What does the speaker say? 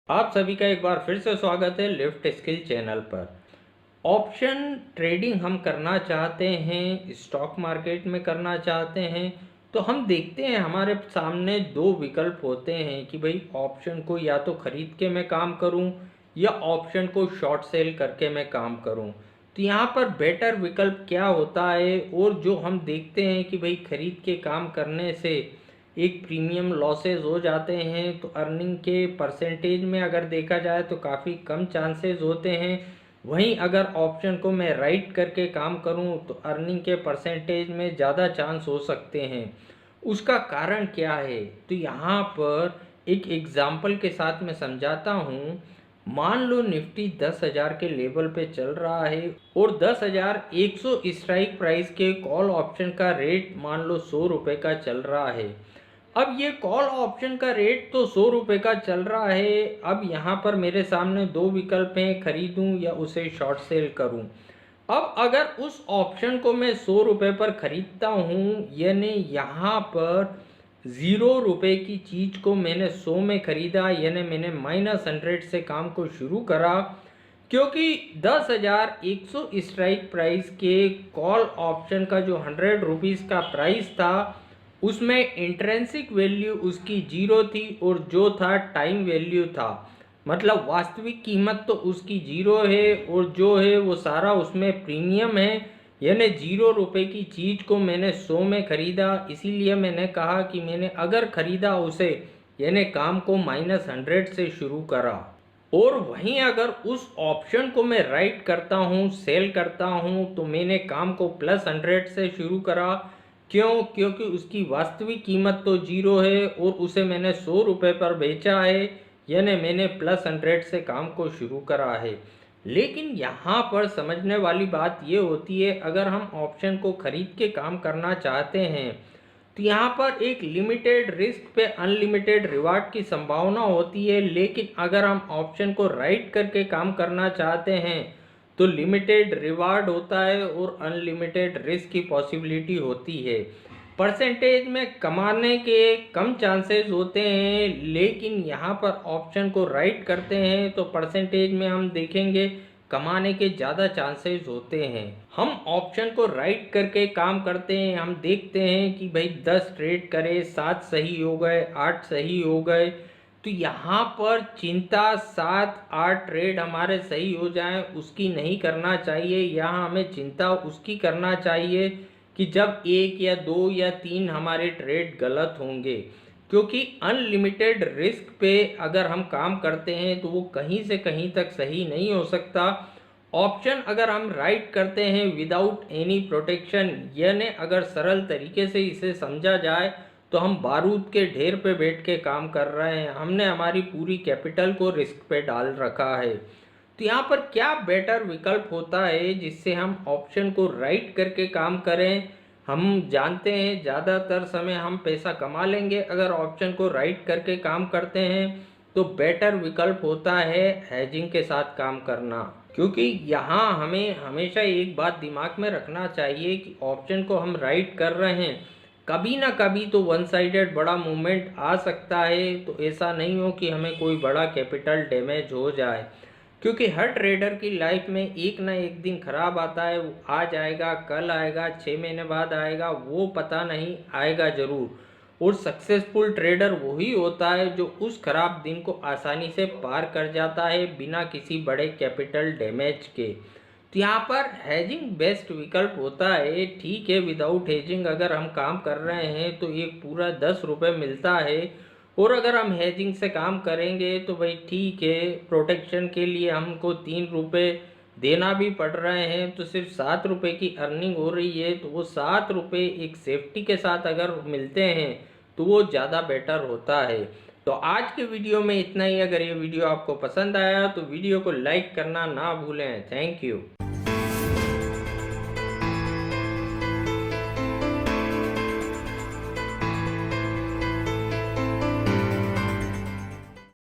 आप सभी का एक बार फिर से स्वागत है लिफ्ट स्किल चैनल पर। ऑप्शन ट्रेडिंग हम करना चाहते हैं, स्टॉक मार्केट में करना चाहते हैं, तो हम देखते हैं हमारे सामने दो विकल्प होते हैं कि भाई ऑप्शन को या तो खरीद के मैं काम करूं या ऑप्शन को शॉर्ट सेल करके मैं काम करूं। तो यहाँ पर बेटर विकल्प क्या होता है, और जो हम देखते हैं कि भाई खरीद के काम करने से एक प्रीमियम लॉसेस हो जाते हैं, तो अर्निंग के परसेंटेज में अगर देखा जाए तो काफ़ी कम चांसेस होते हैं। वहीं अगर ऑप्शन को मैं राइट करके काम करूं तो अर्निंग के परसेंटेज में ज़्यादा चांस हो सकते हैं। उसका कारण क्या है, तो यहाँ पर एक एग्जाम्पल के साथ मैं समझाता हूँ। मान लो निफ्टी 10,000 के लेवल पे चल रहा है और 10,100 स्ट्राइक प्राइस के कॉल ऑप्शन का रेट मान लो 100 रुपये का चल रहा है। अब ये कॉल ऑप्शन का रेट तो 100 रुपये का चल रहा है। अब यहाँ पर मेरे सामने दो विकल्प हैं, खरीदूं या उसे शॉर्ट सेल करूं। अब अगर उस ऑप्शन को मैं 100 रुपये पर खरीदता हूँ, यानी यहाँ पर 0 रुपये की चीज़ को मैंने 100 में खरीदा, यानी मैंने -100 से काम को शुरू करा। क्योंकि 10,100 स्ट्राइक प्राइस के कॉल ऑप्शन का जो 100 रुपीज़ का प्राइस था, उसमें इंट्रेंसिक वैल्यू उसकी 0 थी और जो था टाइम वैल्यू था। मतलब वास्तविक कीमत तो उसकी 0 है और जो है वो सारा उसमें प्रीमियम है। यानी 0 रुपये की चीज़ को मैंने 100 में ख़रीदा, इसीलिए मैंने कहा कि मैंने अगर ख़रीदा उसे, यानी काम को -100 से शुरू करा। और वहीं अगर उस ऑप्शन को मैं राइट करता हूँ, सेल करता हूँ, तो मैंने काम को +100 से शुरू करा। क्यों? क्योंकि उसकी वास्तविक कीमत तो 0 है और उसे मैंने 100 रुपये पर बेचा है, यानी मैंने +100 से काम को शुरू करा है। लेकिन यहाँ पर समझने वाली बात ये होती है, अगर हम ऑप्शन को खरीद के काम करना चाहते हैं तो यहाँ पर एक लिमिटेड रिस्क पे अनलिमिटेड रिवार्ड की संभावना होती है। लेकिन अगर हम ऑप्शन को राइट करके काम करना चाहते हैं तो लिमिटेड रिवार्ड होता है और अनलिमिटेड रिस्क की पॉसिबिलिटी होती है। परसेंटेज में कमाने के कम चांसेस होते हैं, लेकिन यहाँ पर ऑप्शन को राइट करते हैं तो परसेंटेज में हम देखेंगे कमाने के ज़्यादा चांसेस होते हैं। हम ऑप्शन को राइट करके काम करते हैं, हम देखते हैं कि भाई 10 ट्रेड करे, 7 सही हो गए, 8 सही हो गए, तो यहाँ पर चिंता 7-8 ट्रेड हमारे सही हो जाएं उसकी नहीं करना चाहिए। यहाँ हमें चिंता उसकी करना चाहिए कि जब 1 या 2 या 3 हमारे ट्रेड गलत होंगे। क्योंकि अनलिमिटेड रिस्क पे अगर हम काम करते हैं तो वो कहीं से कहीं तक सही नहीं हो सकता। ऑप्शन अगर हम राइट करते हैं विदाउट एनी प्रोटेक्शन, यानी अगर सरल तरीके से इसे समझा जाए तो हम बारूद के ढेर पे बैठ के काम कर रहे हैं, हमने हमारी पूरी कैपिटल को रिस्क पे डाल रखा है। तो यहाँ पर क्या बेटर विकल्प होता है जिससे हम ऑप्शन को राइट करके काम करें। हम जानते हैं ज़्यादातर समय हम पैसा कमा लेंगे अगर ऑप्शन को राइट करके काम करते हैं। तो बेटर विकल्प होता है हेजिंग के साथ काम करना। क्योंकि यहाँ हमें हमेशा एक बात दिमाग में रखना चाहिए कि ऑप्शन को हम राइट कर रहे हैं, कभी ना कभी तो वन साइडेड बड़ा मूवमेंट आ सकता है। तो ऐसा नहीं हो कि हमें कोई बड़ा कैपिटल डैमेज हो जाए। क्योंकि हर ट्रेडर की लाइफ में एक ना एक दिन खराब आता है, वो आज आएगा, कल आएगा, 6 महीने बाद आएगा, वो पता नहीं, आएगा ज़रूर। और सक्सेसफुल ट्रेडर वही होता है जो उस खराब दिन को आसानी से पार कर जाता है बिना किसी बड़े कैपिटल डैमेज के। तो यहाँ पर हेजिंग बेस्ट विकल्प होता है। ठीक है, विदाउट हेजिंग अगर हम काम कर रहे हैं तो एक पूरा 10 रुपये मिलता है, और अगर हम हेजिंग से काम करेंगे तो भाई ठीक है, प्रोटेक्शन के लिए हमको 3 रुपये देना भी पड़ रहे हैं, तो सिर्फ 7 रुपये की अर्निंग हो रही है। तो वो 7 रुपये एक सेफ्टी के साथ अगर मिलते हैं तो वो ज़्यादा बेटर होता है। तो आज के वीडियो में इतना ही। अगर ये वीडियो आपको पसंद आया तो वीडियो को लाइक करना ना भूलें। Thank you.